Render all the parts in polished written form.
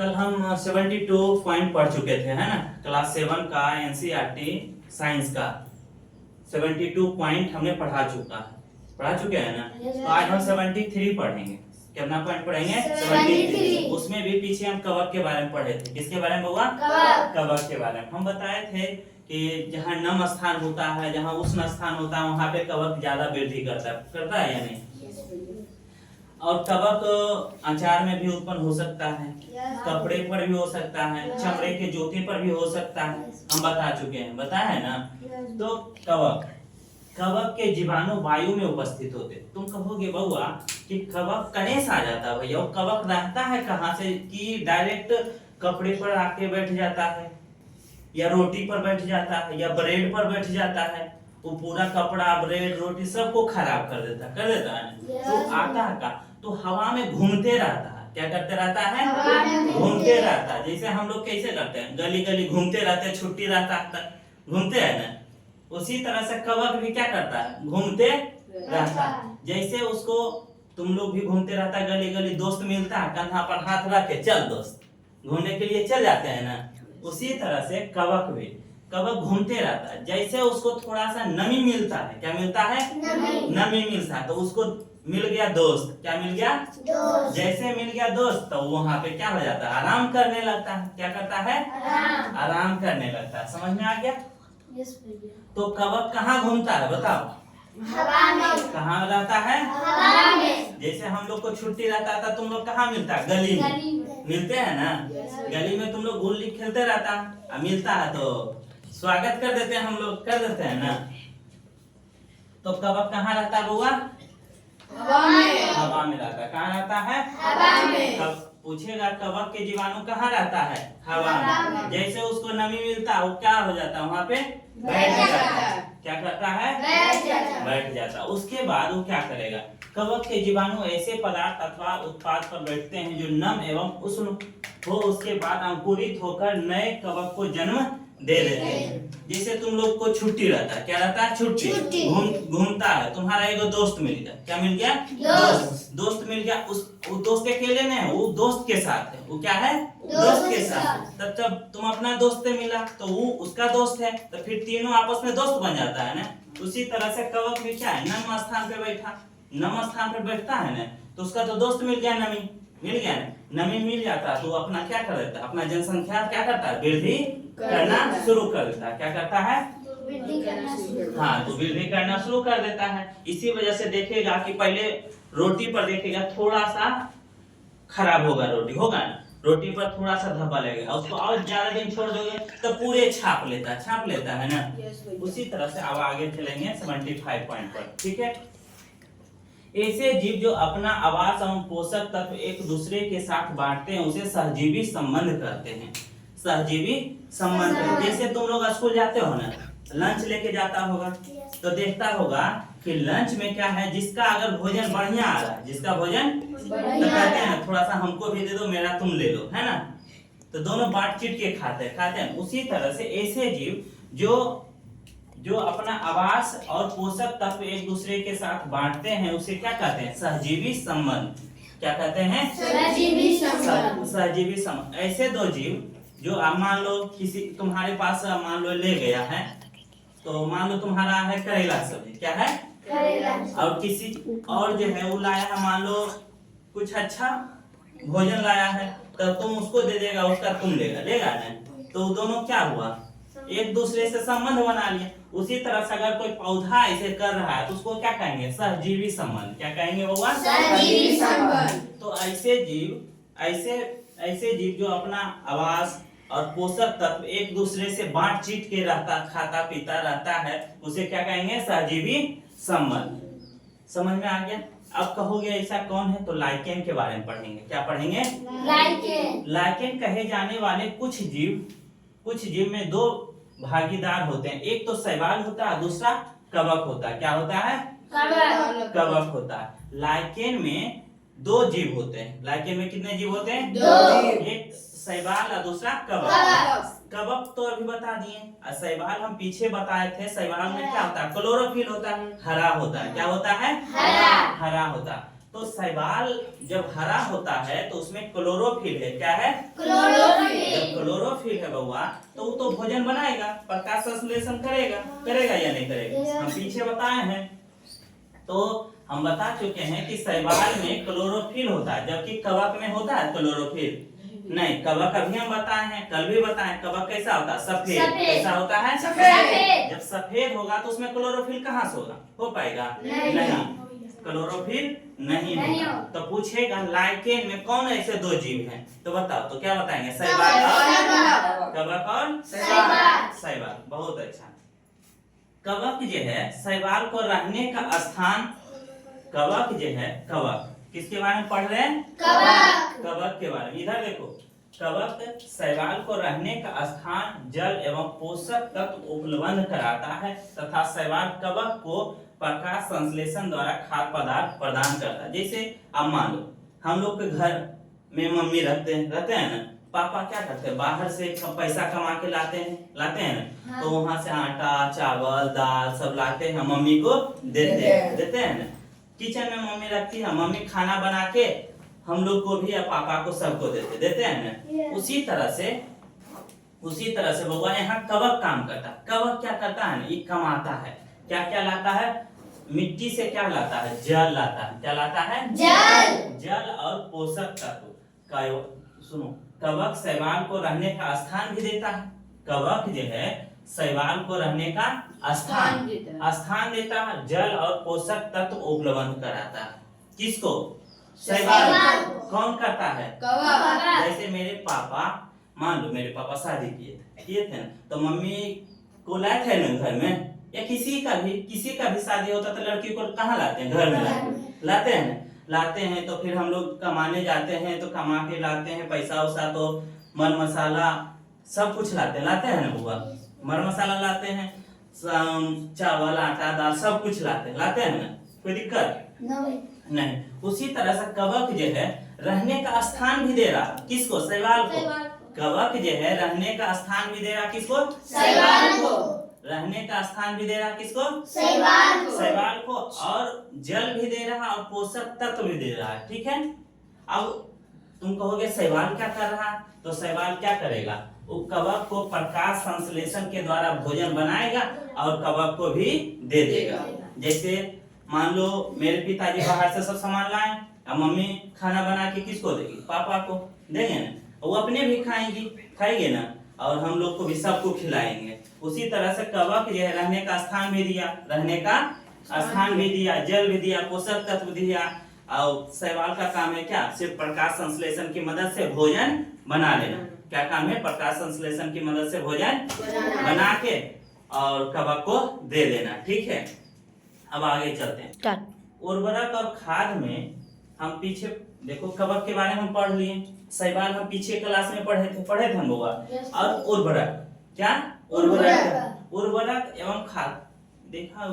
कल हम 72 पॉइंट पढ़ चुके थे, है ना। क्लास 7 का एनसीईआरटी साइंस का 72 पॉइंट हमने पढ़ा चुके हैं ना। तो आज हम 73 पढ़ेंगे। कितना पॉइंट पढ़ेंगे? 73। उसमें भी पीछे हम कवक के बारे में पढ़े थे। किसके बारे में हुआ? कवक के बारे में हम बताए थे कि जहाँ नम स्थान होता है, जहाँ उष्ण स्थान होता है, वहाँ पे कवक ज्यादा वृद्धि करता है या नहीं। और कवक अचार में भी उत्पन्न हो सकता है, कपड़े पर भी हो सकता है, चमड़े के जूते पर भी हो सकता है। हम बता चुके हैं, बताया है ना। तो कवक के जीवाणु वायु में उपस्थित होते। तुम कहोगे बउआ कि कवक कहाँ से आ जाता है भैया? कवक रहता है कहाँ से कि डायरेक्ट कपड़े पर आके बैठ जाता है, या रोटी पर बैठ जाता है, या ब्रेड पर बैठ जाता है। वो पूरा कपड़ा, ब्रेड, रोटी सबको खराब कर देता है। तो आता है का तो हवा में घूमते रहता है। क्या करते रहता है? घूमते रहता है। जैसे हम लोग कैसे करते हैं, गली गली घूमते रहते हैं, छुट्टी रहता है घूमते हैं ना। उसी तरह से कवक भी क्या करता है? घूमते रहता है। जैसे उसको तुम लोग भी घूमते रहता है, गली गली दोस्त मिलता है, कंधा पर हाथ रख के चल दोस्त घूमने के लिए चल जाते हैं ना। उसी तरह से कवक घूमते रहता है। जैसे उसको थोड़ा सा नमी मिलता है, क्या मिलता है? नमी मिलता है। तो उसको मिल गया दोस्त। क्या मिल गया? दोस्त। जैसे मिल गया दोस्त तो वहां पे क्या हो जाता है? आराम करने लगता है। क्या करता है? आराम करने लगता है। समझ में आ गया? तो कवक कहाँ घूमता है बताओ? हवा में। कहाँ रहता है? हवा में। जैसे हम लोग को छुट्टी रहता था, तुम लोग कहाँ मिलता है? गली में मिलते हैं ना। गली में तुम लोग गुल्ली खेलते रहता है, मिलता है तो स्वागत कर देते हैं, हम लोग कर देते हैं ना। तो कवक कहाँ रहता है बउआ? हवा में रहता है। कहाँ रहता है? हवा में। कब पूछेगा कवक के जीवाणु कहाँ रहता है? हवा में। जैसे उसको नमी मिलता है वो क्या हो जाता है? वहाँ पे बैठ जाता है। क्या करता है? बैठ जाता। उसके बाद वो क्या करेगा? कवक के जीवाणु ऐसे पदार्थ अथवा उत्पाद पर बैठते हैं जो नम एवं उष्ण हो। उसके बाद अंकुरित होकर नए कवक को जन्म दे देते हैं। जैसे तुम लोग को छुट्टी रहता है, क्या रहता है? छुट्टी। घूमता है, तुम्हारा एक दोस्त मिल गया। क्या मिल गया? दोस्त मिल गया। वो दोस्त अकेले नहीं है, वो दोस्त के साथ है। वो क्या है? दोस्त के साथ। तब जब तुम अपना दोस्त से मिला तो वो उसका दोस्त है, तो फिर तीनों आपस में दोस्त बन जाता है ना। उसी तरह से कवक भी क्या है? नम स्थान पे बैठा, नम स्थान पे बैठता है ना, तो उसका तो दोस्त मिल गया, नमी मिल गया ना। नमी मिल जाता है तो अपना क्या कर देता है? अपना जनसंख्या क्या करता है? वृद्धि करना शुरू कर देता है। क्या करता है? हाँ, तो वृद्धि करना शुरू कर देता है। इसी वजह से देखेगा कि पहले रोटी पर देखेगा थोड़ा सा खराब होगा, रोटी होगा ना, रोटी पर थोड़ा सा धब्बा लगेगा, उसको और ज्यादा दिन छोड़ दोगे तो पूरे छाप लेता है ना। उसी तरह से अब आगे चलेंगे 75 पॉइंट पर। ठीक है। ऐसे जीव जो अपना आवास एवं पोषक तत्व एक दूसरे के साथ बांटते हैं उसे सहजीवी संबंध कहते हैं। सहजीवी संबंध। जैसे तुम लोग स्कूल जाते हो ना, लंच लेके जाता होगा तो देखता होगा कि लंच में क्या है, जिसका अगर भोजन बढ़िया आ रहा है, जिसका भोजन तो कहते हैं ना थोड़ा सा हमको भी दे दो, मेरा तुम ले लो, है ना। तो दोनों बांट चिट के खाते हैं। उसी तरह से ऐसे जीव जो अपना आवास और पोषक तत्व एक दूसरे के साथ बांटते हैं उसे क्या कहते हैं? सहजीवी संबंध। क्या कहते हैं? सहजीवी संबंध। ऐसे दो जीव जो मान लो किसी तुम्हारे पास मान लो ले गया है, तो मान लो तुम्हारा है करेला सब्जी, क्या है? करेला। और किसी और जो है वो लाया है, मान लो कुछ अच्छा भोजन लाया है, तो तुम उसको दे देगा, उसका तुम लेगा ना। तो दोनों क्या हुआ? एक दूसरे से संबंध बना लिया। उसी तरह से अगर कोई पौधा ऐसे कर रहा है तो उसको क्या कहेंगे? सहजीवी संबंध। क्या कहेंगे बाबा? सहजीवी संबंध। तो ऐसे जीव जो अपना आवास और पोषक तत्व एक दूसरे से बांट चीट के रहता, खाता पीता रहता है, उसे क्या कहेंगे? सहजीवी संबंध। समझ में आ गया? अब कहोगे ऐसा कौन है, तो लाइकेन के बारे में पढ़ेंगे। क्या पढ़ेंगे? लाइकेन कहे जाने वाले कुछ जीव में दो भागीदार होते हैं। एक तो शैवाल होता है, दूसरा कवक होता है। क्या होता है? कवक होता है। लाइकेन में दो जीव होते हैं। लाइकेन में कितने जीव होते हैं? दो। एक शैवाल और दूसरा कवक। कवक तो अभी बता दिए। शैवाल हम पीछे बताए थे। शैवाल में क्या होता है? क्लोरोफिल होता है, हरा होता है। क्या होता है? हरा होता है। तो शैवाल जब हरा होता है तो उसमें क्लोरोफिल है। क्या है? क्लोरोफिल। जब क्लोरोफिल है बउआ तो वो तो भोजन बनाएगा, प्रकाश संश्लेषण करेगा या नहीं करेगा? हम पीछे बताए हैं। तो हम बता चुके हैं कि शैवाल में क्लोरोफिल होता है, जबकि कवक में होता है क्लोरोफिल नहीं। कवक अभी हम बताए हैं, कल भी बताए, कवक कैसा होता है? सफेद। कैसा होता है? सफेद। जब सफेद होगा तो उसमें क्लोरोफिल कहाँ से होगा? हो पाएगा? नहीं, क्लोरोफिल नहीं होगा। तो पूछेगा लाइकेन में कौन ऐसे दो जीव हैं, तो बताओ, तो क्या बताएंगे? शैवाल और कवक और शैवाल। बहुत अच्छा। कवक जो है शैवाल को रहने का स्थान, कवक जो है, कवक किसके बारे में पढ़ रहे हैं? कवक के बारे में। इधर देखो, कवक शैवाल को रहने का स्थान, जल एवं पोषक तत्व उपलब्ध कराता है तथा शैवाल कवक को प्रकाश संश्लेषण द्वारा खाद्य पदार्थ प्रदान करता है। जैसे अब मान लो हम लोग के घर में मम्मी रहते हैं ना, पापा क्या करते हैं? बाहर से पैसा कमा के लाते हैं ना। हाँ। तो वहां से आटा, चावल, दाल सब लाते हैं, मम्मी को देते हैं ना। किचन में मम्मी रखती है, मम्मी खाना बना के हम लोग को भी या पापा को सबको देते हैं ना। उसी तरह से बउआ यहाँ कवक काम करता है। कवक क्या करता है ना, ये कमाता है। क्या लाता है? मिट्टी से क्या लाता है? जल लाता है। क्या लाता है? जल और पोषक तत्व। सुनो, कवक शैवाल को रहने का स्थान भी देता है। कवक जो है शैवाल को रहने का स्थान देता है, जल और पोषक तत्व उपलब्ध कराता है। किसको? शैवाल। कौन करता है? कवक। जैसे मेरे पापा, मान लो मेरे पापा शादी किए थे ना, तो मम्मी को लाए थे ना घर में, या किसी का भी शादी होता तो लड़की को कहाँ लाते हैं? घर में लाते हैं ना। लाते हैं तो फिर हम लोग कमाने जाते हैं, तो कमा के लाते हैं पैसा उसा, तो मर मसाला सब कुछ लाते हैं ना बुआ। मर मसाला लाते हैं, चावल, आटा, दाल सब कुछ लाते हैं ना। कोई दिक्कत नहीं। उसी तरह से कवक जो है रहने का स्थान भी दे रहा, किसको? शैवाल को। कवक जो है रहने का स्थान भी दे रहा, किसको? शैवाल को। रहने का स्थान भी दे रहा, किसको? शैवाल को। और जल भी दे रहा और पोषक तत्व भी दे रहा है। ठीक है। अब तुम कहोगे शैवाल क्या कर रहा है? तो शैवाल क्या करेगा? वो कवक को प्रकाश संश्लेषण के द्वारा भोजन बनाएगा और कवक को भी दे देगा। जैसे मान लो मेरे पिताजी बाहर से सब सामान लाए, अब मम्मी खाना बना के किसको देगी? पापा को देंगे ना, वो अपने भी खाएंगे ना, और हम लोग को भी सबको खिलाएंगे। उसी तरह से कवक जो है रहने का स्थान भी दिया, जल भी दिया, पोषक तत्व दिया। और शैवाल का काम है क्या? सिर्फ प्रकाश संश्लेषण की मदद से भोजन बना लेना। क्या काम है? प्रकाश संश्लेषण की मदद से भोजन बना के और कवक को दे देना। ठीक है। अब आगे चलते हैं। उर्वरक और खाद में हम पीछे देखो, कवक के बारे में हम पढ़ लिए, शैवाल हम पीछे क्लास में पढ़े थे हम लोग। और उर्वरक, क्या? उर्वरक एवं खाद। देखा,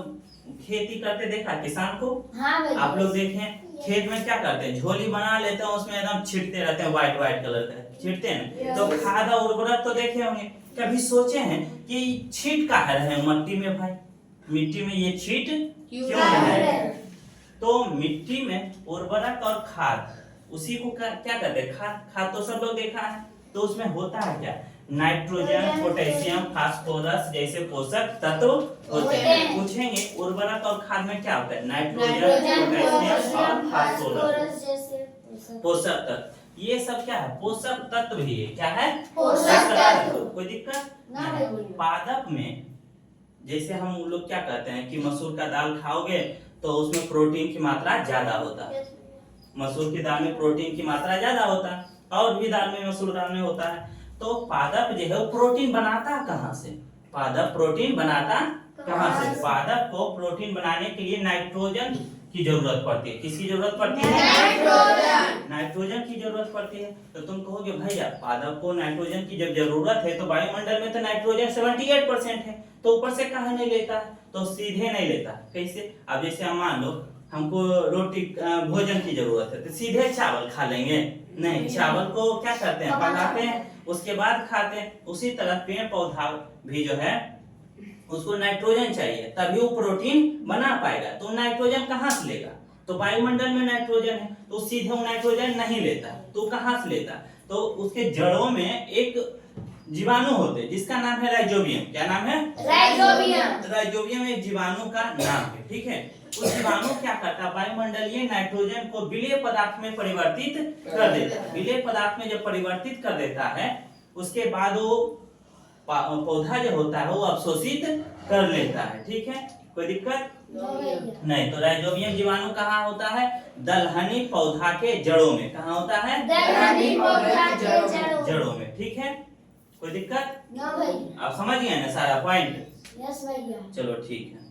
खेती करते देखा किसान को? हाँ, आप लोग देखें खेत में क्या करते हैं? झोली बना लेते हैं, उसमें एकदम छिड़ते रहते हैं, व्हाइट कलर का छिड़ते हैं। तो खाद और उर्वरक तो देखे होंगे। कभी सोचे हैं कि छींट का है मट्टी में? भाई मिट्टी में ये छींट क्यों है? तो मिट्टी में उर्वरक और खाद, उसी को क्या कहते हैं? खाद तो सब लोग देखा है। तो उसमें होता है क्या? नाइट्रोजन, पोटेशियम, फास्फोरस जैसे पोषक तत्व होते हैं। पूछेंगे उर्वरक और खाद में क्या होता है? नाइट्रोजन, पोटेशियम और फास्फोरस पोषक तत्व। ये सब क्या है? पोषक तत्व ही है। क्या है? पोषक तत्व। कोई दिक्कत नहीं। पादप में जैसे हम लोग क्या कहते हैं कि मसूर का दाल खाओगे तो उसमें प्रोटीन की मात्रा ज्यादा होता है। मसूर की दाल में प्रोटीन की मात्रा ज्यादा होता है, और भी दाल में, मसूर दाल में होता है। तो पादप जो है वो प्रोटीन बनाता कहाँ से? पादप प्रोटीन बनाता कहाँ से? पादप को प्रोटीन बनाने के लिए नाइट्रोजन की जरूरत पड़ती है। किसकी जरूरत पड़ती है? नाइट्रोजन की जरूरत पड़ती है। तो तुम कहोगे भैया पादप को नाइट्रोजन की जब जरूरत है तो वायुमंडल में तो नाइट्रोजन 78% है, तो ऊपर से कहाँ नहीं लेता? तो सीधे नहीं लेता। कैसे? अब जैसे हम मान लो हमको रोटी भोजन की जरूरत है, तो सीधे चावल खा लेंगे? नहीं, चावल को क्या करते हैं? पकाते हैं, उसके बाद खाते हैं। उसी तरह पेड़ पौधा भी जो है उसको नाइट्रोजन चाहिए, तभी वो प्रोटीन बना पाएगा। तो नाइट्रोजन कहाँ से लेगा? तो वायुमंडल में नाइट्रोजन है तो सीधे वो नाइट्रोजन नहीं लेता, तो कहाँ से लेता? तो उसके जड़ों में एक जीवाणु होते हैं जिसका नाम है राइजोबियम। क्या नाम है? राइजोबियम। राइजोबियम एक जीवाणु का नाम है, ठीक है। उस जीवाणु क्या करता है? वायुमंडलीय नाइट्रोजन को विलेय पदार्थ में परिवर्तित कर देता है। विलेय पदार्थ में जब परिवर्तित कर देता है उसके बाद वो पौधा जो होता है वो अवशोषित कर लेता है, ठीक है। कोई दिक्कत नहीं। तो राइजोबियम जीवाणु कहाँ होता है? दलहनी पौधा के जड़ों में। कहाँ होता है? दलहनी पौधा के जड़ों में, ठीक है। कोई दिक्कत? ना भैया। आप समझ गए ना सारा पॉइंट? यस भैया। चलो ठीक है।